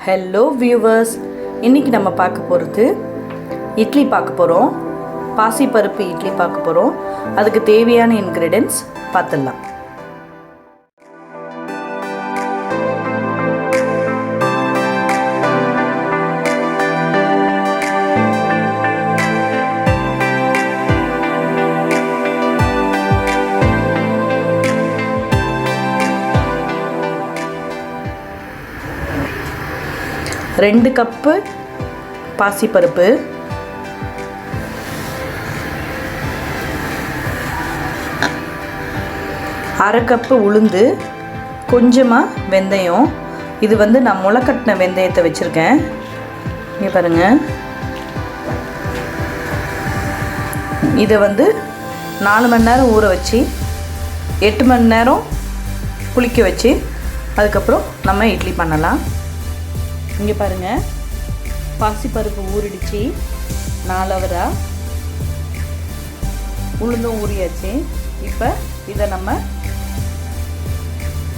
Hello viewers, இன்றைக்கி நம்ம பார்க்க போகிறது இட்லி பார்க்க போகிறோம். பாசி பருப்பு இட்லி பார்க்க போகிறோம். அதுக்கு தேவையான இன்க்ரீடியன்ட்ஸ் பார்த்துடலாம். ரெண்டு கப்பு பாசிப்பருப்பு, அரை கப்பு உளுந்து, கொஞ்சமாக வெந்தயம். இது நான் முளைக்கட்டின வெந்தயத்தை வச்சுருக்கேன். இங்கே பாருங்கள். இதை 4 மணி நேரம் ஊற வச்சு 8 மணி நேரம் புளிக்க வச்சு அதுக்கப்புறம் நம்ம இட்லி பண்ணலாம். இங்கே பாருங்கள், பாசிப்பருப்பு ஊறிடுச்சு, 4 ஹவரா. உளுந்தும் ஊறியாச்சு. இப்போ இதை நம்ம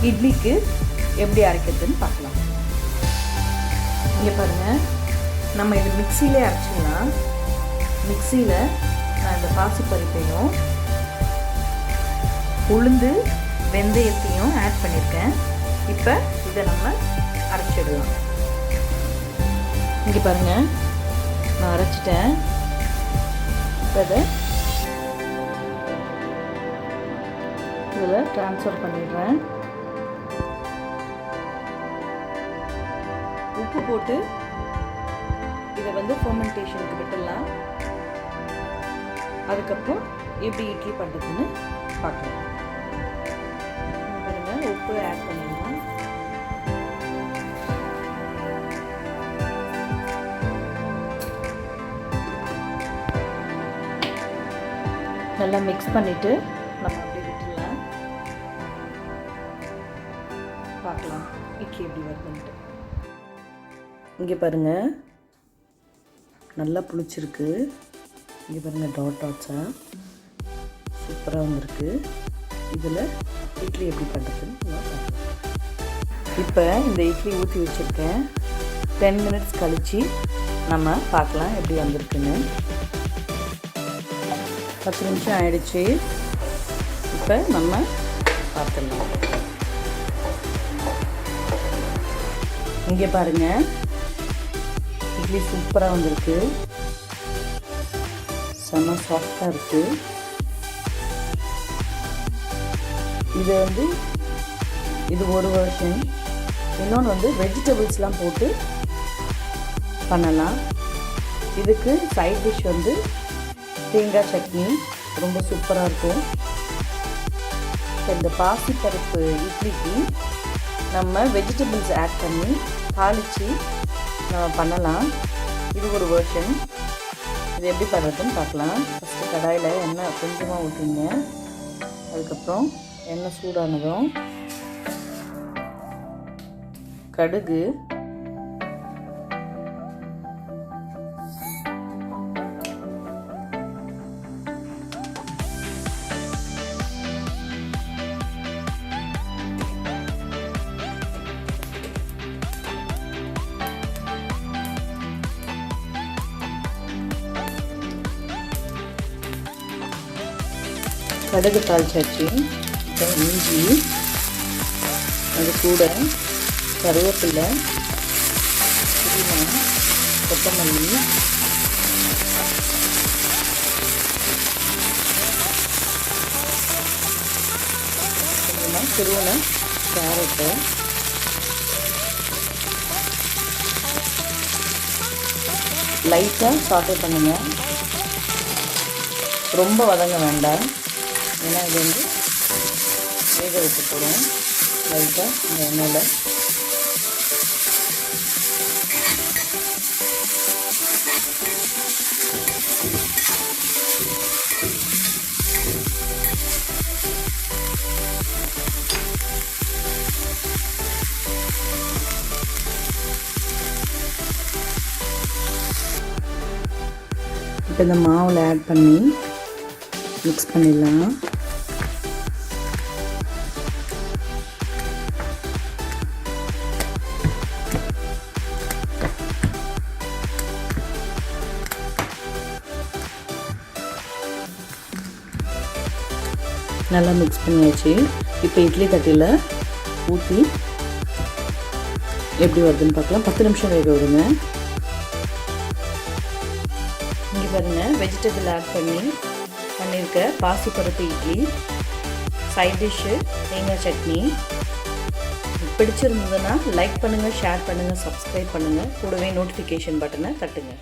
இட்லிக்கு எப்படி அரைக்கிறதுன்னு பார்க்கலாம். இங்கே பாருங்கள், நம்ம இது மிக்சியிலே அரைச்சிடலாம். மிக்சியில் நான் இந்த பாசிப்பருப்பையும் உளுந்து வெந்தயத்தையும் ஆட் பண்ணியிருக்கேன். இப்போ இதை நம்ம அரைச்சிடலாம். இங்கே பாருங்கள், நான் அரைச்சிட்டேன். இப்போ இதை இதில் ட்ரான்ஸ்ஃபர் பண்ணிடுறேன். உப்பு போட்டு இதை ஃபெர்மெண்டேஷனுக்கு விட்டுடலாம். அதுக்கப்புறம் எப்படி இட்லி பண்ணுறதுன்னு பார்க்கலாம். பாருங்கள், உப்பு ஆட் பண்ணிடலாம். நல்லா மிக்ஸ் பண்ணிவிட்டு நம்ம அப்படியே விட்டுடலாம். பார்க்கலாம் இட்லி எப்படி வருதுன்ட்டு. இங்கே பாருங்கள், நல்லா புளிச்சிருக்கு. இங்கே பாருங்கள், டாட்ஸாக சூப்பராக வந்திருக்கு. இதில் இட்லி எப்படி பண்ணுறதுன்னு பார்க்கலாம். இப்போ இந்த இட்லி ஊற்றி வச்சுருக்கேன். 10 மினிட்ஸ் கழித்து நம்ம பார்க்கலாம் எப்படி வந்திருக்குன்னு. 10 நிமிஷம் ஆயிடுச்சு. இப்போ நம்ம பார்த்துடலாம். இங்கே பாருங்கள், இட்லி சூப்பராக வந்திருக்கு. செம்ம சாஃப்டாக இருக்குது. இது ஒரு வெர்ஷன். இன்னொன்று வெஜிடபிள்ஸ்லாம் போட்டு பண்ணலாம். இதுக்கு சைட் டிஷ் தேங்காய் சட்னி ரொம்ப சூப்பராக இருக்கும். இந்த பாசிப்பருப்பு இட்லிக்கு நம்ம வெஜிடபிள்ஸ் ஆட் பண்ணி தாளித்து நம்ம பண்ணலாம். இது ஒரு வெர்ஷன். இது எப்படி பண்ணுறதுன்னு பார்க்கலாம். ஃபஸ்ட்டு கடாயில் எண்ணெய் கொஞ்சமாக ஊற்றுங்க. அதுக்கப்புறம் எண்ணெய் சூடானதும் கடுகு, கடுகு தாளிச்சாச்சு. இஞ்சி, அது கூட கருவேப்பிலை, புதினா, கொத்தமல்லி, கொஞ்சமாக துருவின கேரட்டு, லைட்டாக சாட்டே பண்ணுங்க. ரொம்ப வதங்க வேண்டாம், ஏன்னா இது வேக வச்சு போடும். லைட்டாக இந்த எண்ணெயில் இப்போ இந்த மாவில் ஆட் பண்ணி மிக்ஸ் பண்ணிடலாம். நல்லா மிக்ஸ் பண்ணியாச்சு. இப்போ இட்லி தட்டில் ஊற்றி எப்படி வருதுன்னு பார்க்கலாம். 10 நிமிஷம் வேக விடுங்க. இங்கே பாருங்கள், வெஜிடபிள் ஆட் பண்ணியிருக்க பாசி பருப்பு இட்லி, சைட் டிஷ்ஷு தேங்காய் சட்னி. பிடிச்சிருந்ததுன்னா லைக் பண்ணுங்கள், ஷேர் பண்ணுங்கள், சப்ஸ்கிரைப் பண்ணுங்கள். கூடவே நோட்டிஃபிகேஷன் பட்டனை தட்டுங்க.